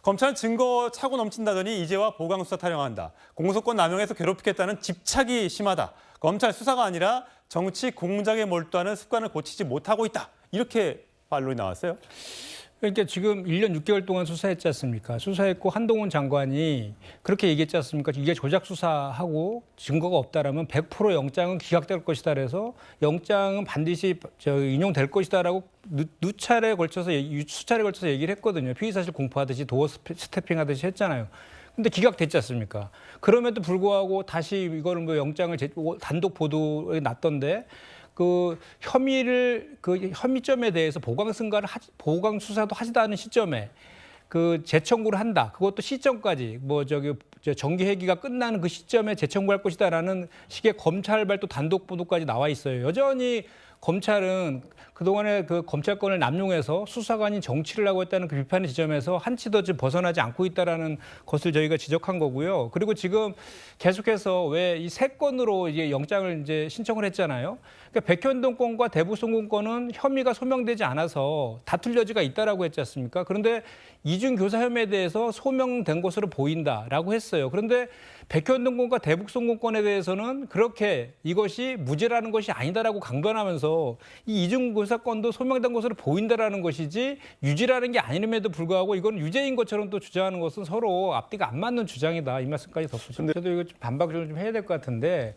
검찰은 증거 차고 넘친다더니 이제와 보강수사 타령한다. 공소권 남용해서 괴롭히겠다는 집착이 심하다. 검찰 수사가 아니라 정치 공작에 몰두하는 습관을 고치지 못하고 있다. 이렇게 반론이 나왔어요. 그러니까 지금 1년 6개월 동안 수사했지 않습니까? 수사했고 한동훈 장관이 그렇게 얘기했지 않습니까? 이게 조작 수사하고 증거가 없다라면 100% 영장은 기각될 것이다 그래서 영장은 반드시 인용될 것이다라고 수차례 걸쳐서 얘기를 했거든요. 피의사실 공포하듯이 도어 스태핑하듯이 했잖아요. 근데 기각됐지 않습니까? 그럼에도 불구하고 다시 이거를 뭐 영장을 단독 보도에 놨던데 그 혐의점에 대해서 보강 수사도 하지도 않은 시점에 그 재청구를 한다. 그것도 시점까지 정기 회기가 끝나는 그 시점에 재청구할 것이다라는 식의 검찰 발도 단독 보도까지 나와 있어요. 여전히 검찰은 그동안에 그 검찰권을 남용해서 수사관이 정치를 하고 있다는 그 비판의 지점에서 한치도 좀 벗어나지 않고 있다라는 것을 저희가 지적한 거고요. 그리고 지금 계속해서 왜 이 세 건으로 이제 영장을 이제 신청을 했잖아요. 그러니까 백현동 건과 대북송금 건은 혐의가 소명되지 않아서 다툴 여지가 있다라고 했지 않습니까? 그런데 이중 교사 혐의에 대해서 소명된 것으로 보인다라고 했어요. 그런데 백현동 건과 대북송금 건에 대해서는 그렇게 이것이 무죄라는 것이 아니다라고 강변하면서 이 이중 교사 건도 소명된 것으로 보인다라는 것이지 유죄라는 게 아님에도 불구하고 이건 유죄인 것처럼 또 주장하는 것은 서로 앞뒤가 안 맞는 주장이다. 이 말씀까지 덧붙이죠. 저도 이거 좀 반박을 좀 해야 될 것 같은데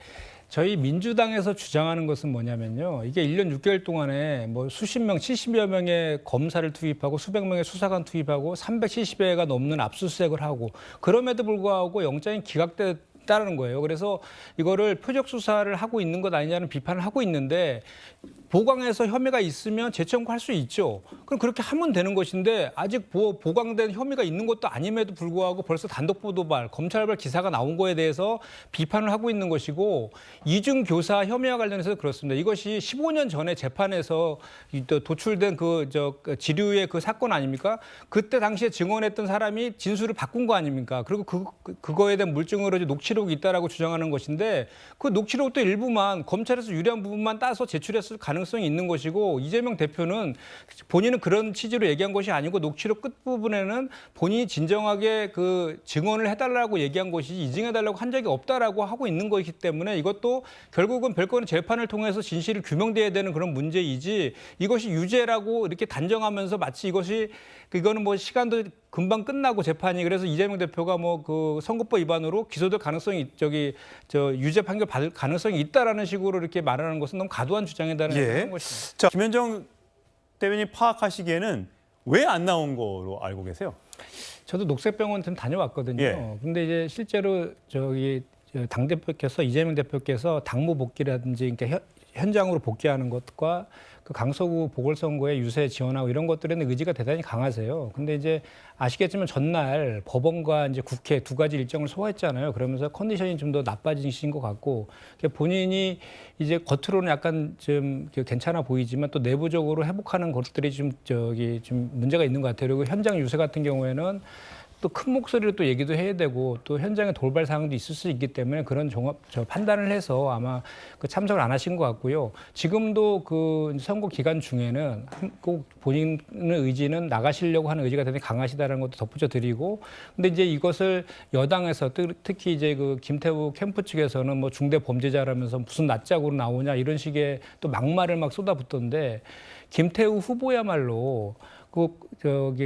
저희 민주당에서 주장하는 것은 뭐냐면요. 이게 1년 6개월 동안에 뭐 수십 명, 70여 명의 검사를 투입하고 수백 명의 수사관 투입하고 370회가 넘는 압수수색을 하고 그럼에도 불구하고 영장이 기각됐다는 거예요. 그래서 이거를 표적 수사를 하고 있는 것 아니냐는 비판을 하고 있는데 보강해서 혐의가 있으면 재청구할 수 있죠. 그럼 그렇게 하면 되는 것인데 아직 보강된 혐의가 있는 것도 아님에도 불구하고 벌써 단독 보도발, 검찰발 기사가 나온 거에 대해서 비판을 하고 있는 것이고 이중 교사 혐의와 관련해서 그렇습니다. 이것이 15년 전에 재판에서 도출된 지류의 그 사건 아닙니까? 그때 당시에 증언했던 사람이 진술을 바꾼 거 아닙니까? 그리고 그거에 대한 물증으로 이제 녹취록이 있다라고 주장하는 것인데 그 녹취록도 일부만 검찰에서 유리한 부분만 따서 제출했을 가능성이 있는 것이고 이재명 대표는 본인은 그런 취지로 얘기한 것이 아니고 녹취록 끝부분에는 본인이 진정하게 그 증언을 해달라고 얘기한 것이지 이증해달라고 한 적이 없다라고 하고 있는 것이기 때문에 이것도 결국은 별거는 재판을 통해서 진실이 규명돼야 되는 그런 문제이지 이것이 유죄라고 이렇게 단정하면서 마치 이거는 뭐 시간도 금방 끝나고 재판이 그래서 이재명 대표가 뭐 그 선거법 위반으로 기소될 가능성이 유죄 판결 받을 가능성이 있다라는 식으로 이렇게 말하는 것은 너무 과도한 주장이다는 것입니다. 자, 김현정 대변인 파악하시기에는 왜 안 나온 거로 알고 계세요? 저도 녹색병원 좀 다녀왔거든요. 근데 이제 실제로 당대표께서 이재명 대표께서 당무 복귀라든지 그러니까 현장으로 복귀하는 것과 그 강서구 보궐선거에 유세 지원하고 이런 것들에는 의지가 대단히 강하세요. 근데 이제 아시겠지만 전날 법원과 이제 국회 두 가지 일정을 소화했잖아요. 그러면서 컨디션이 좀 더 나빠지신 것 같고 본인이 이제 겉으로는 약간 좀 괜찮아 보이지만 또 내부적으로 회복하는 것들이 좀 문제가 있는 것 같아요. 그리고 현장 유세 같은 경우에는 또 큰 목소리로 또 얘기도 해야 되고 또 현장에 돌발 상황도 있을 수 있기 때문에 그런 판단을 해서 아마 참석을 안 하신 것 같고요. 지금도 그 선거 기간 중에는 꼭 본인의 의지는 나가시려고 하는 의지가 대단히 강하시다는 것도 덧붙여 드리고 근데 이제 이것을 여당에서 특히 이제 그 김태우 캠프 측에서는 뭐 중대 범죄자라면서 무슨 낯짝으로 나오냐 이런 식의 또 막말을 막 쏟아붓던데 김태우 후보야말로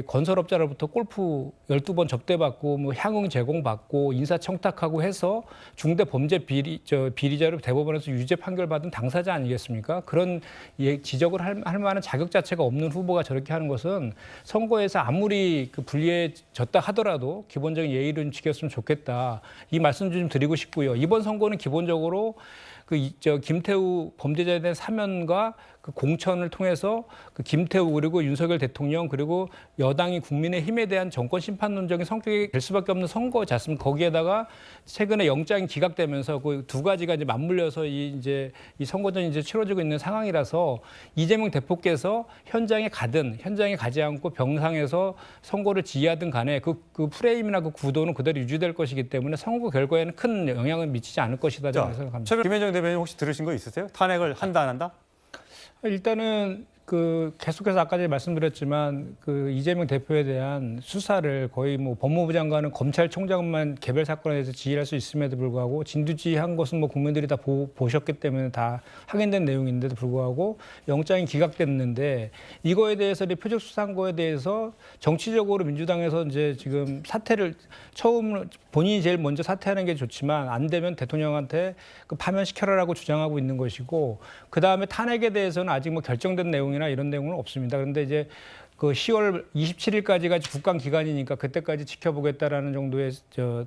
건설업자로부터 골프 12번 접대받고 뭐 향응 제공받고 인사청탁하고 해서 중대 범죄 비리자로 대법원에서 유죄 판결받은 당사자 아니겠습니까? 그런 지적을 할 만한 자격 자체가 없는 후보가 저렇게 하는 것은 선거에서 아무리 불리해졌다 하더라도 기본적인 예의를 지켰으면 좋겠다. 이 말씀 좀 드리고 싶고요. 이번 선거는 기본적으로 김태우 범죄자에 대한 사면과 그 공천을 통해서 그 김태우 그리고 윤석열 대통령 그리고 여당이 국민의힘에 대한 정권 심판론적인 성격이 될 수밖에 없는 선거지 않습니까? 거기에다가 최근에 영장이 기각되면서 그 두 가지가 이제 맞물려서 이 선거전이 이제 치러지고 있는 상황이라서 이재명 대표께서 현장에 가지 않고 병상에서 선거를 지휘하든 간에 그 프레임이나 그 구도는 그대로 유지될 것이기 때문에 선거 결과에는 큰 영향을 미치지 않을 것이다 저는 생각합니다. 김현정 대변인 혹시 들으신 거 있으세요? 탄핵을 한다 안 한다? 일단은 계속해서 아까 전에 말씀드렸지만 그 이재명 대표에 대한 수사를 거의 뭐 법무부 장관은 검찰총장만 개별 사건에 대해서 지휘할 수 있음에도 불구하고 진두지휘한 것은 뭐 국민들이 다 보셨기 때문에 다 확인된 내용인데도 불구하고 영장이 기각됐는데 이거에 대해서 표적 수사한 거에 대해서 정치적으로 민주당에서 이제 지금 사퇴를 처음 본인이 제일 먼저 사퇴하는 게 좋지만 안 되면 대통령한테 그 파면시켜라라고 주장하고 있는 것이고 그 다음에 탄핵에 대해서는 아직 뭐 결정된 내용이나 이런 내용은 없습니다. 그런데 이제 그 10월 27일까지가 국감 기간이니까 그때까지 지켜보겠다라는 정도의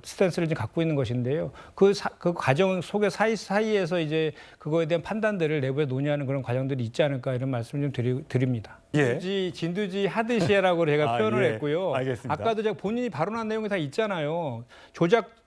스탠스를 지금 갖고 있는 것인데요. 그 과정 속에 사이에서 이제 그거에 대한 판단들을 내부에 논의하는 그런 과정들이 있지 않을까 이런 말씀을 좀 드립니다. 예. 진두지 하듯이라고 제가 표현을 예. 했고요. 알겠습니다. 아까도 제가 본인이 발언한 내용이 다 있잖아요.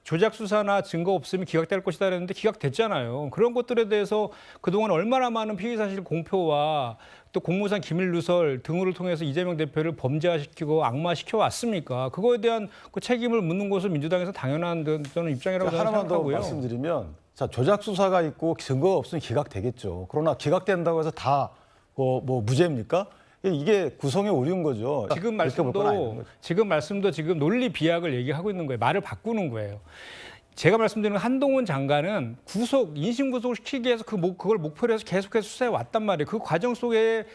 조작 수사나 증거 없으면 기각될 것이다 그랬는데 기각됐잖아요. 그런 것들에 대해서 그동안 얼마나 많은 피의 사실 공표와 또 공무상 기밀 누설 등을 통해서 이재명 대표를 범죄화시키고 악마시켜 왔습니까? 그거에 대한 그 책임을 묻는 것은 민주당에서 당연한 저는 입장이라고 저는 하나만 더 생각하고요. 말씀드리면 자, 조작 수사가 있고 증거가 없으면 기각되겠죠. 그러나 기각된다고 해서 다 뭐 무죄입니까? 이게 구성의 오류인 거죠. 지금 그렇게 볼 건 아닌 거죠. 말씀도 지금 논리 비약을 얘기하고 있는 거예요. 말을 바꾸는 거예요. 제가 말씀드리는 한동훈 장관은 인신 구속을 시키기 위해서 그걸 목표로 해서 계속해서 수사해 왔단 말이에요. 그 과정 속의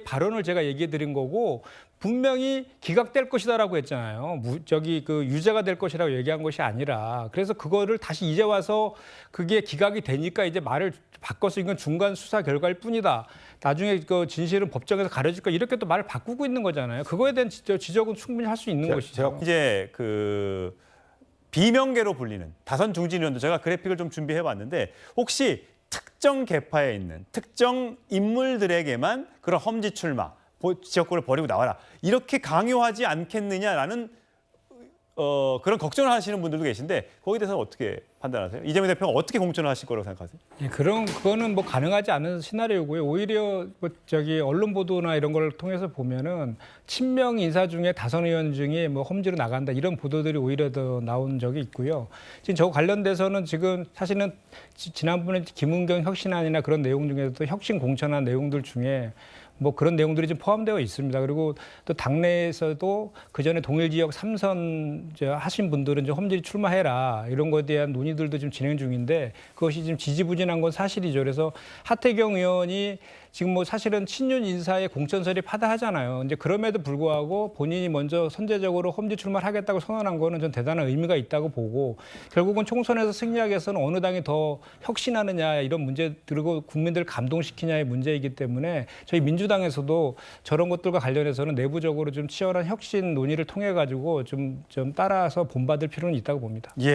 발언을 제가 얘기해 드린 거고 분명히 기각될 것이다라고 했잖아요. 그 유죄가 될 것이라고 얘기한 것이 아니라 그래서 그거를 다시 이제 와서 그게 기각이 되니까 이제 말을 바꿔서 이건 중간 수사 결과일 뿐이다. 나중에 그 진실은 법정에서 가려질 거 이렇게 또 말을 바꾸고 있는 거잖아요. 그거에 대한 지적은 충분히 할 수 있는 것이죠. 이제 그 비명계로 불리는 다선 중진의원도 제가 그래픽을 좀 준비해봤는데 혹시 특정 계파에 있는 특정 인물들에게만 그런 험지 출마, 지역구를 버리고 나와라 이렇게 강요하지 않겠느냐라는 그런 걱정을 하시는 분들도 계신데 거기에 대해서 어떻게 판단하세요? 이재명 대표가 어떻게 공천을 하실 거라고 생각하세요? 예, 그거는 뭐 가능하지 않은 시나리오고요. 오히려 언론 보도나 이런 걸 통해서 보면은 친명 인사 중에 다선 의원 중에 뭐 험지로 나간다 이런 보도들이 오히려 더 나온 적이 있고요. 지금 저 관련돼서는 지금 사실은 지난번에 김은경 혁신안이나 그런 내용 중에서도 혁신 공천한 내용들 중에 뭐 그런 내용들이 좀 포함되어 있습니다. 그리고 또 당내에서도 그 전에 동일 지역 3선 하신 분들은 좀 험지 출마해라 이런 거에 대한 논의들도 좀 진행 중인데 그것이 지금 지지부진한 건 사실이죠. 그래서 하태경 의원이 지금 뭐 사실은 친윤 인사의 공천설이 파다하잖아요. 이제 그럼에도 불구하고 본인이 먼저 선제적으로 험지 출마를 하겠다고 선언한 거는 좀 대단한 의미가 있다고 보고 결국은 총선에서 승리하기 위해서는 어느 당이 더 혁신하느냐 이런 문제 그리고 국민들을 감동시키냐의 문제이기 때문에 저희 민주당에서도 저런 것들과 관련해서는 내부적으로 좀 치열한 혁신 논의를 통해 가지고 좀 따라서 본받을 필요는 있다고 봅니다. 예.